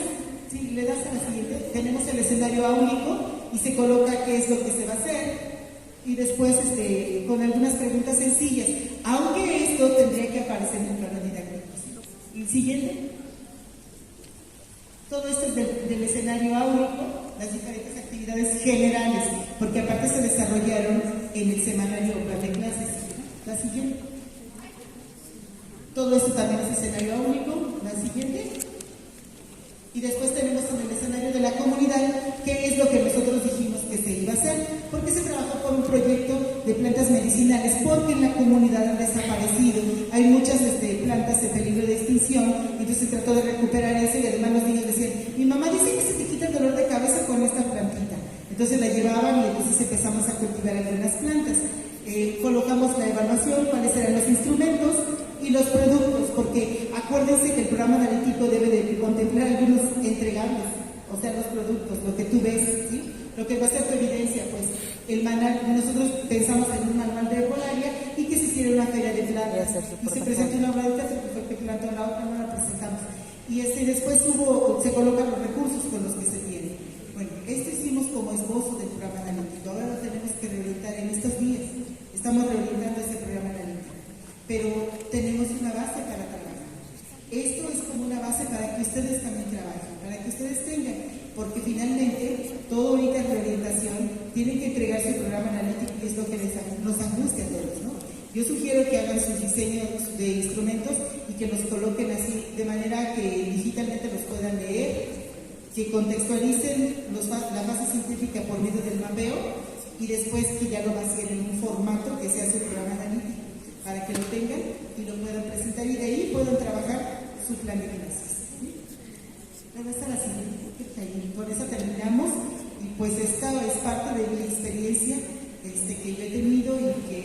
¿sí? Le das a la siguiente, tenemos el escenario áulico y se coloca qué es lo que se va a hacer, y después con algunas preguntas sencillas, aunque esto tendría que aparecer en el plano didáctico. El siguiente. Todo esto es del escenario áulico, las diferentes actividades generales, porque aparte se desarrollaron en el semanario o plan de clases. La siguiente. Todo esto también es escenario áulico. La siguiente. Y después tenemos en el escenario de la comunidad, qué es lo que nosotros dijimos que se iba a hacer, porque se trabajó por un proyecto de plantas medicinales, porque en la comunidad han desaparecido, hay muchas plantas en peligro de extinción, entonces se trató de recuperar eso y además los niños decían, mi mamá dice que se te quita el dolor de cabeza con esta plantita, entonces la llevaban y entonces empezamos a cultivar algunas plantas. Colocamos la evaluación, cuáles eran los instrumentos y los productos, porque acuérdense que el programa analítico debe de contemplar algunos entregables, o sea, los productos, lo que tú ves, ¿sí? Lo que va a ser tu evidencia, pues, el manual, nosotros pensamos en un manual de herbolaria y que se hiciera una feria de plantas, y se presentó una obra de teatro, que fue que plantó la otra, no la presentamos, y después se colocan los recursos con los que se tienen. Bueno, esto hicimos como esbozo del programa analítico, ahora lo tenemos que reorientar en estos días, estamos reorientando ese programa analítico, pero tenemos una base para trabajar. Esto es como una base para que ustedes también trabajen, para que ustedes tengan, porque finalmente todo ahorita en reorientación tienen que entregar su programa analítico y es lo que nos angustia a todos, ¿no? Yo sugiero que hagan sus diseños de instrumentos y que los coloquen así, de manera que digitalmente los puedan leer, que contextualicen la fase científica por medio del mapeo y después que ya lo vacíen en un formato que sea su programa analítico, para que lo tengan y lo puedan presentar y de ahí puedan trabajar su plan de clases. Luego está la siguiente, y con eso terminamos y pues esta es parte de mi experiencia que yo he tenido y que